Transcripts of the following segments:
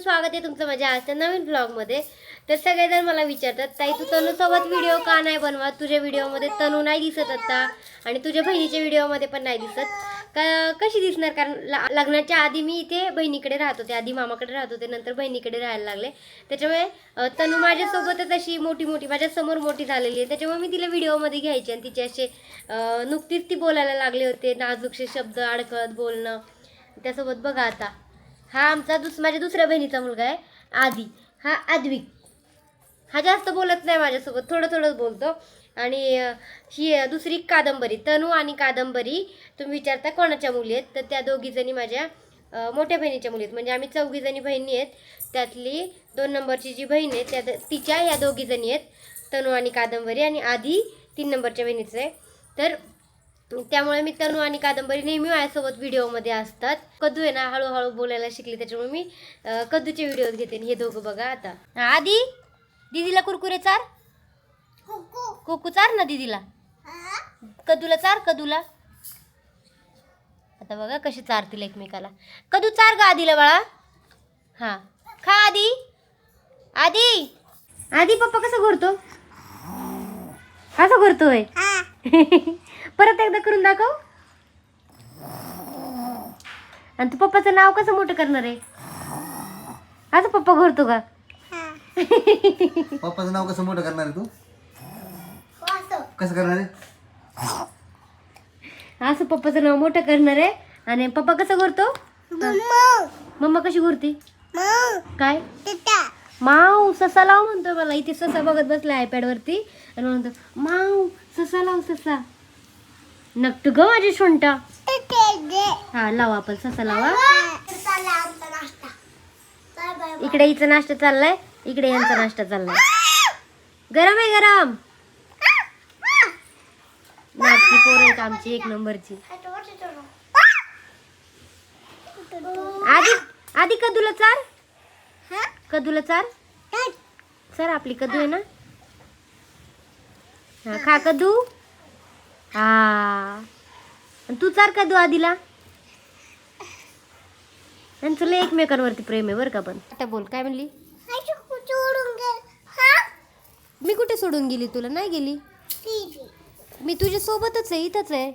स्वागत आहे तुमचं माझ्या आजच्या नवीन ब्लॉगमध्ये। तर सगळेजण मला विचारतात, ताई तू तनूसोबत व्हिडिओ का नाही बनवत? तुझ्या व्हिडिओमध्ये तनू नाही दिसत आता आणि तुझ्या बहिणीच्या व्हिडिओमध्ये पण नाही दिसत का? कशी दिसणार? कारण लग्नाच्या आधी मी इथे बहिणीकडे राहत होते, आधी मामाकडे राहत होते, नंतर बहिणीकडे राहायला लागले। त्याच्यामुळे तनू माझ्यासोबतच अशी मोठी माझ्यासमोर मोठी झालेली आहे, त्याच्यामुळे मी तिला व्हिडिओमध्ये घ्यायची आणि तिचे असे नुकतीच ती बोलायला लागले होते, नाजूकसे शब्द अडकत बोलणं त्यासोबत। बघा आता हा आमचा माझ्या दुसऱ्या बहिणीचा मुलगा आहे आदी, हा आद्विक। हा जास्त बोलत नाही माझ्यासोबत, थोडं थोडं बोलतो। आणि ही दुसरी कादंबरी, तनू आणि कादंबरी। तुम्ही विचारता कोणाच्या मुली आहेत, तर त्या दोघी जणी माझ्या मोठ्या बहिणीच्या मुली आहेत। म्हणजे आम्ही 4 जणी बहिणी आहेत, त्यातली 2 नंबरची जी बहीण आहे त्या तिच्या ह्या 2 जणी आहेत, तनू आणि कादंबरी। आणि आधी 3 नंबरच्या बहिणीचं आहे। तर त्यामुळे मी तनू आणि कादंबरी नेहमी माझ्यासोबत व्हिडिओमध्ये असतात। कदू आहे ना हळूहळू बोलायला शिकली, त्याच्यामुळे मी कदूचे व्हिडिओज घेते। हे दोघं बघा आता। आधी दीदीला कुरकुरे चार, कोकू चार ना दीदीला, कदूला चार, कदूला। आता बघा कशी चारतील एकमेकाला। कदू चार गा आधीला बाळा, हा खा आधी। आधी आधी पप्पा कसं करतो, असं करतोय परत एकदा करून दाखव। आणि तू पप्पाचं नाव कसं मोठं करणार आहे? असं पप्पा करतो का? पप्पाचं नाव कसं मोठं करणार आहे तू? कसं करणार आहे? असं पप्पाचं नाव मोठं करणार आहे। आणि पप्पा कसं करतो? मम्मा कशी करते? काय माऊ ससा लाव म्हणतो मला। इथे ससा बघत बसला आयपॅड वरती आणि म्हणतो माऊ ससा लाव, ससा नक्ट ग माझी शोंटा। हा लावा आपण ससा लावा। इकडे हिचा नाश्ता चाललाय, इकडे यांचा नाश्ता चाललाय। गरम आहे गरम। नाटकी पोर आहेत आमची 1 नंबरची। आधी आधी कदूला चार, कदूला चार सर, आपली कदू आहे ना। हा खा कदू, हा तू चार कदू आधीला। त्यांचं लय एकमेकांवरती प्रेम आहे बरं का। पण आता बोल काय म्हणली? मी कुठे सोडून गेली तुला? नाही गेली, मी तुझ्या सोबतच आहे, इथंच आहे।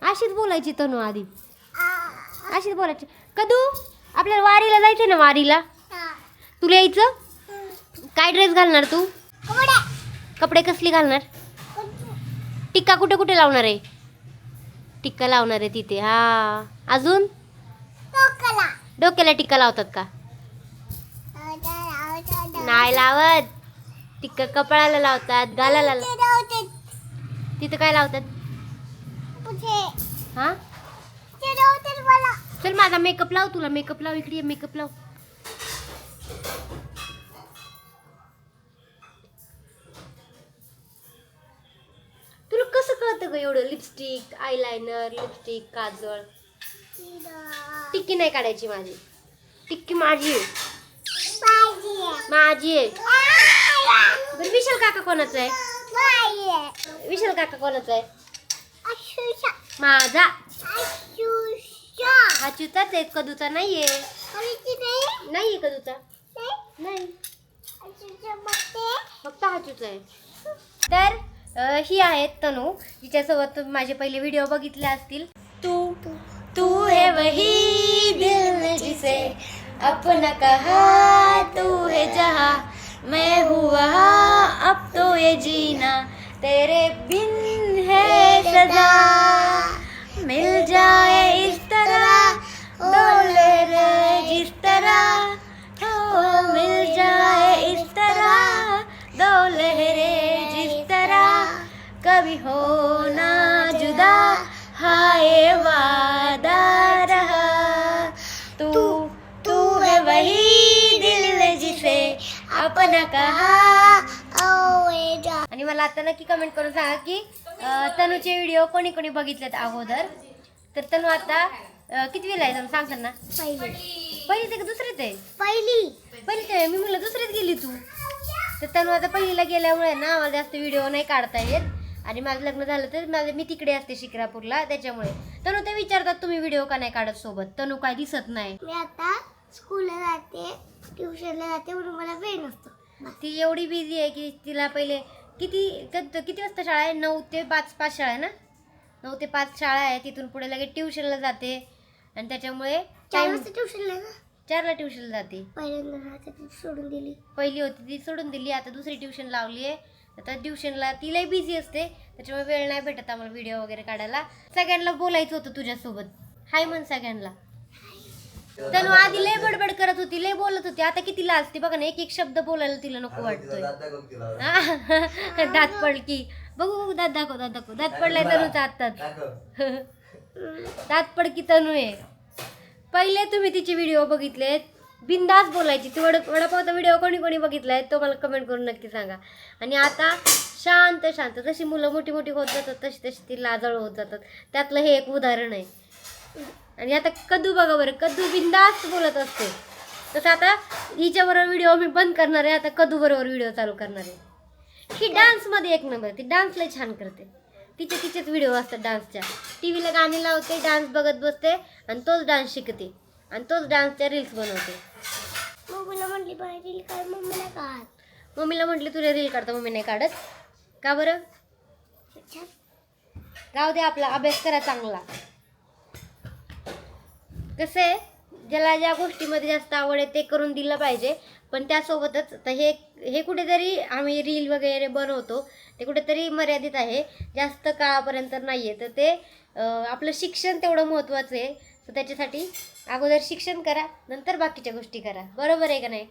अशीच बोलायची तनू आधी, अशीच बोलायची। कदू आपल्याला वारीला जायचंय ना, वारीला तुला यायचं? काय ड्रेस घालणार तू? कपडे कसली घालणार? टिक्का कुठे कुठे लावणार आहे? टिक्का लावणार आहे तिथे, हा। अजून डोक्याला टिक्का लावतात का? नाही लावत, टिक्का कपाळाला लावतात, गालाला तिथं काय लावतात? हा चल माझा मेकअप लाव, तुला मेकअप लाव, इकडे मेकअप लाव। तुला कसं कळतं ग एवढं? लिपस्टिक, आयलायनर, लिपस्टिक, काजळ, टिक्की नाही काढायची माझी, टिक्की माझी आहे, माझी आहे। बरं विशाल काका कोणाचा आहे? विशाल काका कोणाचा आहे? माझा। हाचूचाच आहे, कदूचा नाहीये, नाहीये कदूचा, नाही फक्त हाचूचा आहे। तर ही आहे तनू, जिच्यासोबत माझे पहिले व्हिडिओ बघितले असतील। तू है वही दिल ने जिसे अपना कहा, तू है जहां मैं हूँ वहाँ, अब तो ये जीना तेरे बिन है सजा, मिल जाए इस तरह डोले रे जिस तरह, हो मिल जाए इस तरह डोले रे जिस तरह, कभी हो ना जुदा हाय वादा रहा, तू है वही दिल ने जिसे अपना कहा। आणि मला आता नक्की कमेंट करून सांगा की तनूचे व्हिडिओ कोणी कोणी बघितलेत अगोदर। तर तनू आता कितवीला आहे सांगतात ना? पहिली ते दुसरीत आहे? पहिली ते मी म्हणलं दुसरीत गेली तू। तर तनू आता पहिलीला गेल्यामुळे ना मला जास्त व्हिडिओ नाही काढता येत, आणि माझं लग्न झालं तर मी तिकडे असते शिक्रापूरला, त्याच्यामुळे। तनू ते विचारतात तुम्ही व्हिडिओ का नाही काढत सोबत? तनू काय दिसत नाही। मी आता स्कूलला जाते। ट्युशनला जाते म्हणून मला वेळ नसतो. ती एवढी बिझी आहे की तिला पहिले किती वाजता शाळा आहे? 9 ते 5 शाळा आहे ना? 9 ते 5 शाळा आहे. तिथून पुढे लगेच ट्युशनला जाते आणि त्याच्यामुळे 4 वाजता ट्युशनला ना 4ला ट्युशनला जाते. पहिल्यांदा राहते ती सोडून दिली. पहिली होती ती सोडून दिली, आता दुसरी ट्युशन लावली आहे. आता ट्युशनला तिलाही बिझी असते, त्याच्यामुळे वेळ नाही भेटत आम्हाला व्हिडिओ वगैरे काढायला. सगळ्यांना बोलायचं होतं तुझ्यासोबत. हाय म्हण सगळ्यांना. तनु आधी लय बडबड करत होती, लय बोलत होती, आता किती लाजते बघा ना, एक एक शब्द बोलायला तिला नको वाटतोय. दात पडकी बघू, दात दाखव, दात पडलाय तनुचा आत्ताच. दात पडकी तनू आहे. पहिले तुम्ही तिचे व्हिडिओ बघितलेत, बिंदास बोलायची. ती वडापावचा व्हिडिओ कोणी बघितलाय तो मला कमेंट करून नक्की सांगा. आणि आता शांत जशी मुलं मोठी होत जातात तशी ती लाजाळू होत जातात. त्यातलं हे एक उदाहरण आहे. आणि आता कद्दू बघा बरं, कद्दू बिंदास बोलत असते. तसं आता हिच्याबरोबर व्हिडिओ मी बंद करणार आहे, आता कद्दू बरोबर व्हिडिओ चालू करणार आहे. ही डान्समध्ये एक नंबर, ती डान्स लय छान करते. तिचेच व्हिडिओ असतात डान्सच्या. टी व्हीला गाणी लावते, डान्स बघत बसते आणि तोच डान्स शिकते आणि तोच डान्सच्या रील्स बनवते. मम्मीला म्हटली बाहेर रील काढ, मम्मीला काढ. मम्मीला म्हटली तुझ्या रील काढता, मम्मी नाही काढत. का बरं? राहू दे, आपला अभ्यास करा चांगला. कसं आहे, ज्याला ज्या गोष्टीमध्ये जास्त आवड आहे ते करून दिलं पाहिजे. पण त्यासोबतच तर हे कुठेतरी आम्ही रील वगैरे बनवतो ते कुठेतरी मर्यादित आहे, जास्त काळापर्यंत नाही आहे. तर ते आपलं शिक्षण तेवढं महत्त्वाचं आहे. तर त्याच्यासाठी अगोदर शिक्षण करा, नंतर बाकीच्या गोष्टी करा. बरोबर आहे का नाही?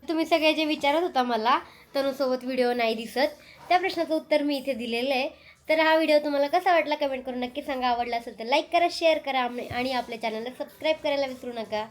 तुम्ही सगळे जे विचारत होता मला तनुसोबत व्हिडिओ नाही दिसत, त्या प्रश्नाचं उत्तर मी इथे दिलेलं आहे. तर हा व्हिडिओ तुम्हाला कसा वाटला कमेंट करून नक्की सांगा. आवडला असेल तर लाईक करा, शेअर करा आणि आपल्या चॅनलला सबस्क्राईब करायला विसरू नका.